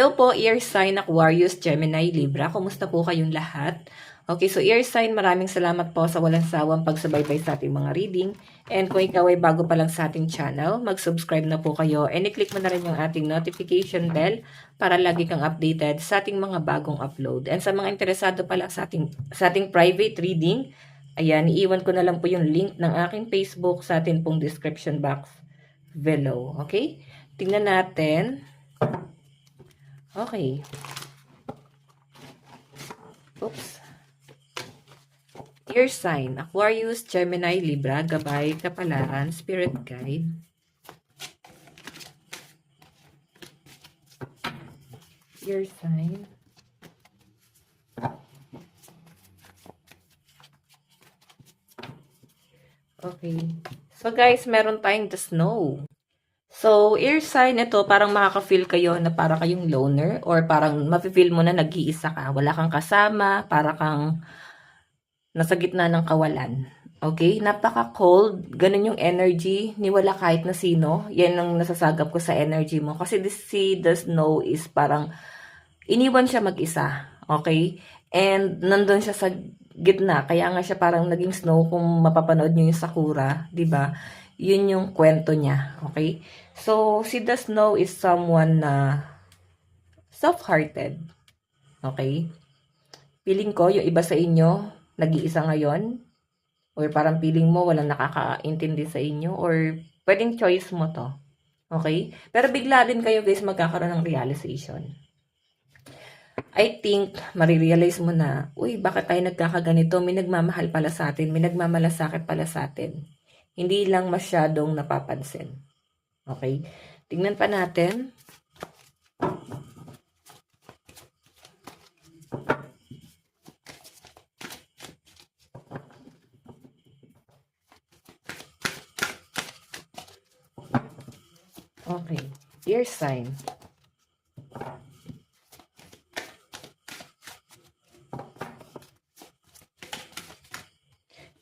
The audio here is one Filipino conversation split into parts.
Hello po, Air Sign, Aquarius, Gemini, Libra. Kumusta po kayong lahat? Okay, so Air Sign, maraming salamat po sa walang sawang pagsubaybay sa ating mga reading. And kung ikaw ay bago pa lang sa ating channel, mag-subscribe na po kayo and i-click mo na rin yung ating notification bell para lagi kang updated sa ating mga bagong upload. And sa mga interesado pala sa ating private reading, ayan, iiwan ko na lang po yung link ng aking Facebook sa ating pong description box below. Okay? Tingnan natin. Okay. Oops. Your sign, Aquarius, Gemini, Libra, Gabay, Kapalaran, Spirit Guide. Your sign. Okay. So guys, meron tayong the snow. So, air sign ito, parang makaka-feel kayo na para kayong loner or parang mafe-feel mo na nag-iisa ka. Wala kang kasama, para kang nasa gitna ng kawalan. Okay? Napaka-cold. Ganun yung energy. Ni wala kahit na sino. Yan ang nasasagap ko sa energy mo. Kasi the snow is parang iniwan siya mag-isa. Okay? And nandun siya sa gitna. Kaya nga siya parang naging snow kung mapapanood nyo yung Sakura. 'Di ba? Yun yung kwento niya. Okay? So, si the snow is someone na soft-hearted. Okay? Feeling ko, yung iba sa inyo, nag-iisa ngayon, or parang feeling mo walang nakakaintindi sa inyo, or pwedeng choice mo to. Okay? Pero bigla din kayo guys magkakaroon ng realization. I think, marirealize mo na, uy, bakit tayo nagkakaganito? May nagmamahal pala sa atin, may nagmamalasakit pala sa atin. Hindi lang masyadong napapansin. Okay? Tingnan pa natin. Okay. Air sign.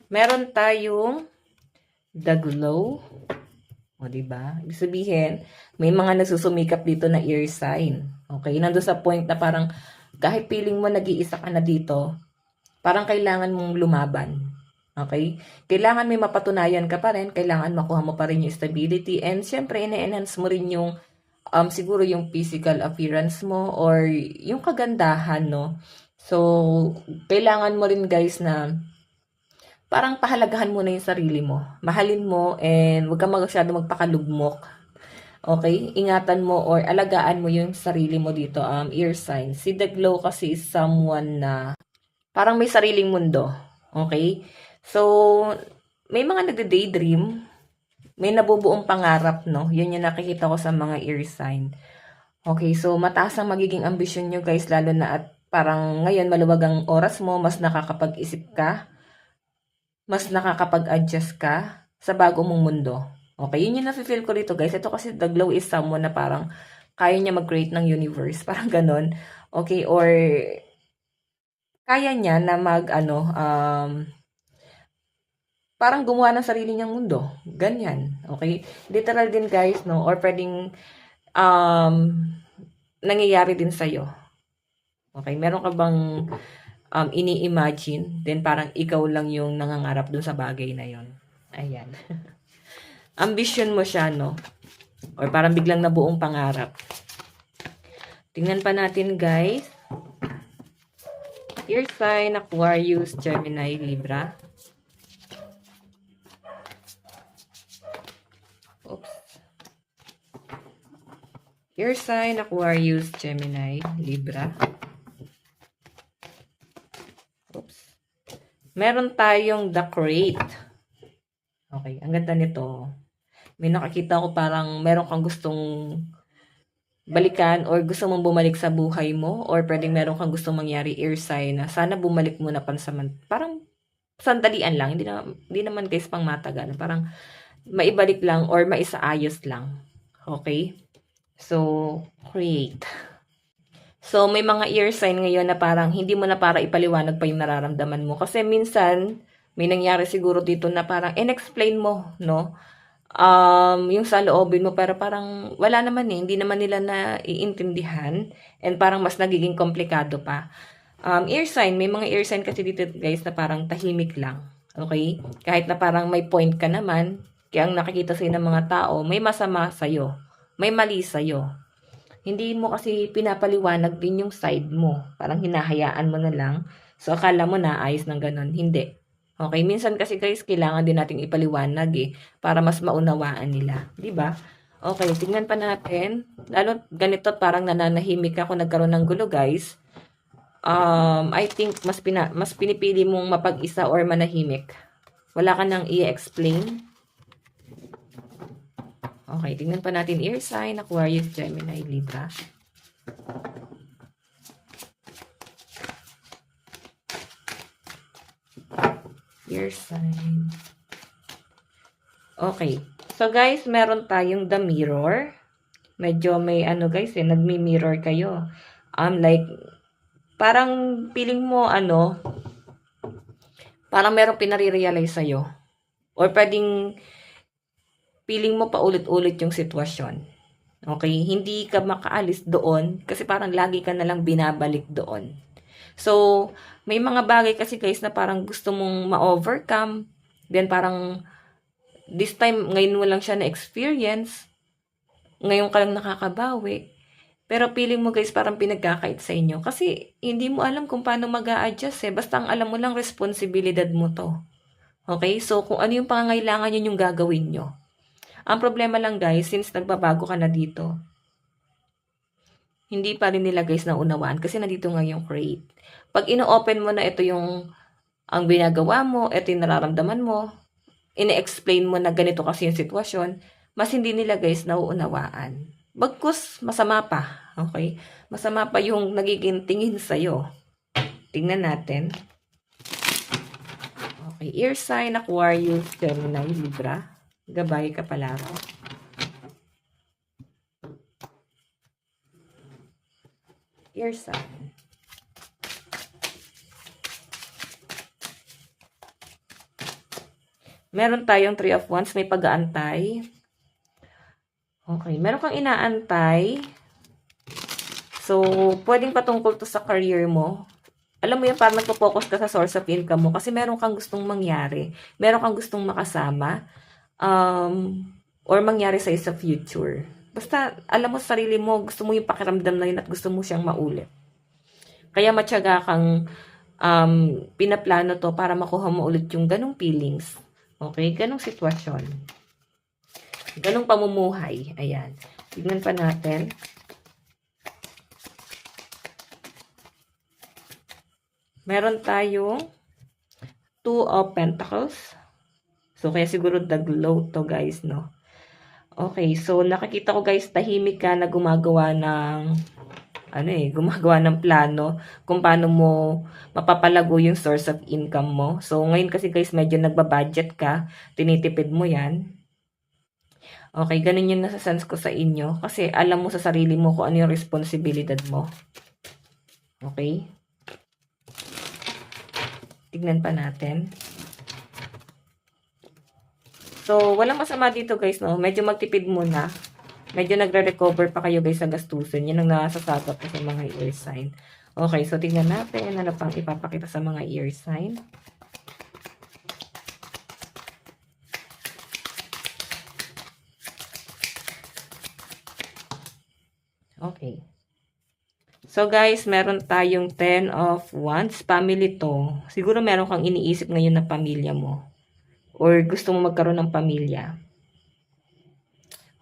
Meron tayong the glow. O, diba? Ibig sabihin, may mga nagsusumikap dito na air sign. Okay? Nandun sa point na parang kahit feeling mo nag-iisa ka na dito, parang kailangan mong lumaban. Okay? Kailangan may mapatunayan ka pa rin. Kailangan makuha mo pa rin yung stability. And syempre, ina-enhance mo rin yung siguro yung physical appearance mo or yung kagandahan, no? So, kailangan mo rin guys na parang pahalagahan mo na yung sarili mo. Mahalin mo and huwag kang masyado magpakalugmok. Okay? Ingatan mo or alagaan mo yung sarili mo dito. Air sign. Si The Glow kasi is someone na parang may sariling mundo. Okay? So, may mga nagde-daydream. May nabubuong pangarap, no? Yun yung nakikita ko sa mga air sign. Okay, so mataas ang magiging ambisyon nyo guys, lalo na at parang ngayon maluwag ang oras mo, mas nakakapag-isip ka, mas nakakapag-adjust ka sa bago mong mundo. Okay, yun yung nafe-feel ko dito guys. Ito kasi The Glow is someone na parang kaya niya mag-create ng universe. Parang ganon. Okay, or kaya niya na parang gumawa ng sarili niyang mundo. Ganyan. Okay? Literal din guys, no? Or pwedeng nangyayari din sa'yo. Okay? Meron ka bang ini-imagine, then parang ikaw lang yung nangangarap dun sa bagay na yon. Ayan. Ambition mo siya, no? Or parang biglang nabuong pangarap. Tingnan pa natin, guys. Your sign, Aquarius, Gemini, Libra. Oops. Your sign, Aquarius, Gemini, Libra. Meron tayong the crate. Okay, ang ganda nito. May nakakita ko parang meron kang gustong balikan or gusto mong bumalik sa buhay mo or pwedeng meron kang gustong mangyari air sign na sana bumalik muna parang sandalian lang. Hindi naman guys pang matagal. Parang maibalik lang or maisaayos lang. Okay? So, create. So, may mga ear sign ngayon na parang hindi mo na para ipaliwanag pa yung nararamdaman mo. Kasi minsan, may nangyari siguro dito na parang in-explain mo, no? yung sa loobin mo, pero parang wala naman eh, hindi naman nila naiintindihan, and parang mas nagiging komplikado pa. Ear sign, may mga ear sign kasi dito guys na parang tahimik lang. Okay? Kahit na parang may point ka naman, kaya ang nakikita sa'yo ng mga tao, may masama sa'yo. May mali sa'yo. Hindi mo kasi pinapaliwanag din yung side mo. Parang hinahayaan mo na lang. So, akala mo na ayos ng ganun. Hindi. Okay? Minsan kasi guys, kailangan din nating ipaliwanag eh, para mas maunawaan nila. 'Di ba? Okay, tingnan pa natin. Lalo ganito, parang nananahimik ako, nagkaroon ng gulo guys. I think mas pinipili mong mapag-isa or manahimik. Wala ka nang i-explain. Okay, tingnan pa natin ear sign, Aquarius, Gemini, Libra. Ear sign. Okay. So guys, meron tayong the mirror. Medyo may ano guys eh, nagmi-mirror kayo. Like, parang feeling mo parang merong pinare-realize sa'yo. Or pwedeng feeling mo paulit-ulit yung sitwasyon. Okay? Hindi ka makaalis doon kasi parang lagi ka nalang binabalik doon. So, may mga bagay kasi guys na parang gusto mong ma-overcome. Then parang this time, ngayon mo lang siya na-experience. Ngayon ka lang nakakabawi. Pero feeling mo guys, parang pinagkakait sa inyo. Kasi hindi mo alam kung paano mag-a-adjust eh. Basta ang alam mo lang, responsibilidad mo to. Okay? So, kung ano yung pangangailangan yun yung gagawin nyo. Ang problema lang guys, since nagbabago ka na dito, hindi pa rin nila guys naunawaan kasi nandito nga yung crate. Pag ino-open mo na ito yung ang binagawa mo, ito yung nararamdaman mo, ine-explain mo na ganito kasi yung sitwasyon, mas hindi nila guys nauunawaan. Bagkus, masama pa. Okay? Masama pa yung nagiging tingin sa'yo. Tingnan natin. Okay, ear sign, Aquarius, Gemini, Libra. Gabay ka pala ako. Ear sign. Meron tayong 3 of Wands, may pag-aantay. Okay, meron kang inaantay. So, pwedeng patungkol to sa career mo. Alam mo yan, parang nagpo-focus ka sa source of income mo kasi meron kang gustong mangyari. Meron kang gustong makasama. Or mangyari sa'yo sa future. Basta, alam mo sa sarili mo, gusto mo yung pakiramdam na yun at gusto mo siyang maulit. Kaya matyaga kang pinaplano to para makuha mo ulit yung ganong feelings. Okay? Ganong sitwasyon. Ganong pamumuhay. Ayan. Tignan pa natin. Meron tayong 2 of Pentacles. So, kaya siguro the glow to guys, no? Okay, so nakikita ko guys, tahimik ka na gumagawa ng gumagawa ng plano kung paano mo mapapalago yung source of income mo. So, ngayon kasi guys, medyo nagbabudget ka, tinitipid mo yan. Okay, ganun yung nasa-sense ko sa inyo kasi alam mo sa sarili mo kung ano yung responsibilidad mo. Okay? Tignan pa natin. So, walang masama dito guys, no? Medyo magtipid muna. Medyo nagre-recover pa kayo guys sa gastusin. Yan ang nasasagap ko sa mga ear sign. Okay, so tingnan natin ano pang ipapakita sa mga ear sign. Okay. So guys, meron tayong 10 of Wands. Family to. Siguro meron kang iniisip ngayon na pamilya mo. Or gusto mo magkaroon ng pamilya.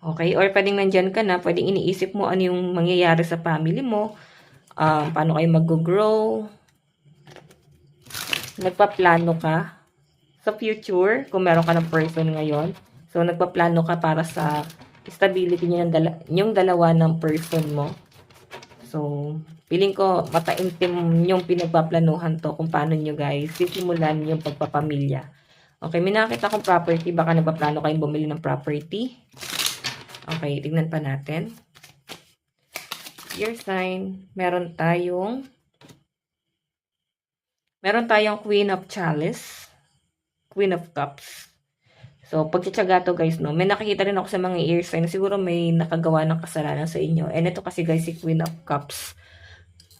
Okay? Or pwedeng nandyan ka na, pwedeng iniisip mo ano yung mangyayari sa family mo. Paano kayo mag-grow. Nagpaplano ka sa future, kung meron ka ng person ngayon. So, nagpaplano ka para sa stability yung dalawa ng person mo. So, feeling ko mataimtim yung pinagpaplanuhan to kung paano nyo guys sisimulan yung pagpapamilya. Okay, may nakita akong property. Baka nagpaplano kayong bumili ng property. Okay, tignan pa natin. Your sign, meron tayong Queen of Chalice, Queen of Cups. So, pagtsatsaga to guys, no, may nakikita rin ako sa mga air sign na siguro may nakagawa ng kasalanan sa inyo. And ito kasi guys, si Queen of Cups.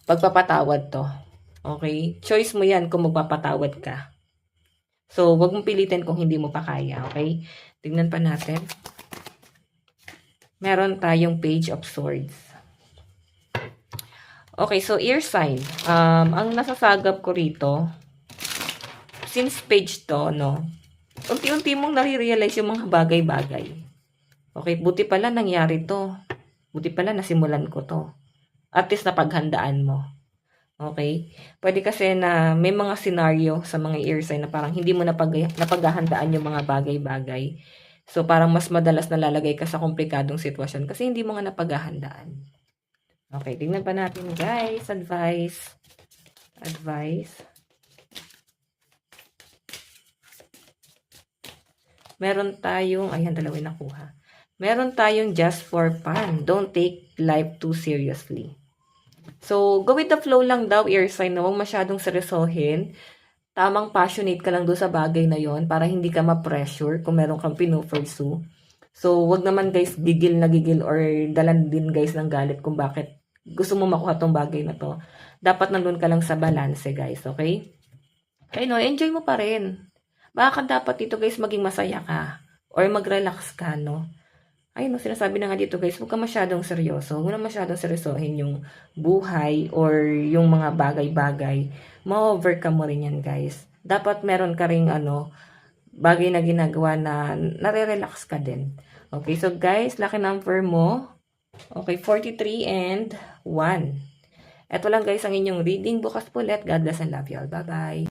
Pagpapatawad to. Okay? Choice mo yan kung magpapatawad ka. So, wag mong pilitin kung hindi mo pa kaya. Okay? Tingnan pa natin. Meron tayong Page of Swords. Okay, so air sign. Ang nasasagap ko rito, since page to, no, unti-unti mong nare-realize yung mga bagay-bagay. Okay, buti pala nangyari to. Buti pala nasimulan ko to. At least napaghandaan mo. Okay? Pwede kasi na may mga scenario sa mga air sign na parang hindi mo napaghahandaan yung mga bagay-bagay. So, parang mas madalas nalalagay ka sa komplikadong sitwasyon kasi hindi mo nga napaghahandaan. Okay, tingnan pa natin guys. Advice. Meron tayong, ayan, dalawa nakuha. Meron tayong just for fun. Don't take life too seriously. So, go with the flow lang daw, air sign, no? Huwag masyadong seryosohin. Tamang passionate ka lang doon sa bagay na yon para hindi ka ma-pressure kung meron kang pinu-pursue. So, wag naman guys gigil na gigil or dalan din guys ng galit kung bakit gusto mo makuha tong bagay na to. Dapat nandun ka lang sa balance guys, okay? Okay, no? Enjoy mo pa rin. Baka dapat dito guys maging masaya ka or mag-relax ka, no? Ayun, no, sinasabi na nga dito guys, huwag ka masyadong seryoso. Huwag na masyadong seryosohin yung buhay or yung mga bagay-bagay. Ma-overcome mo rin yan guys. Dapat meron ka ring bagay na ginagawa na nare-relax ka din. Okay, so guys, lucky number mo. Okay, 43 and 1. Ito lang guys ang inyong reading. Bukas po ulit. God bless and love you all. Bye-bye.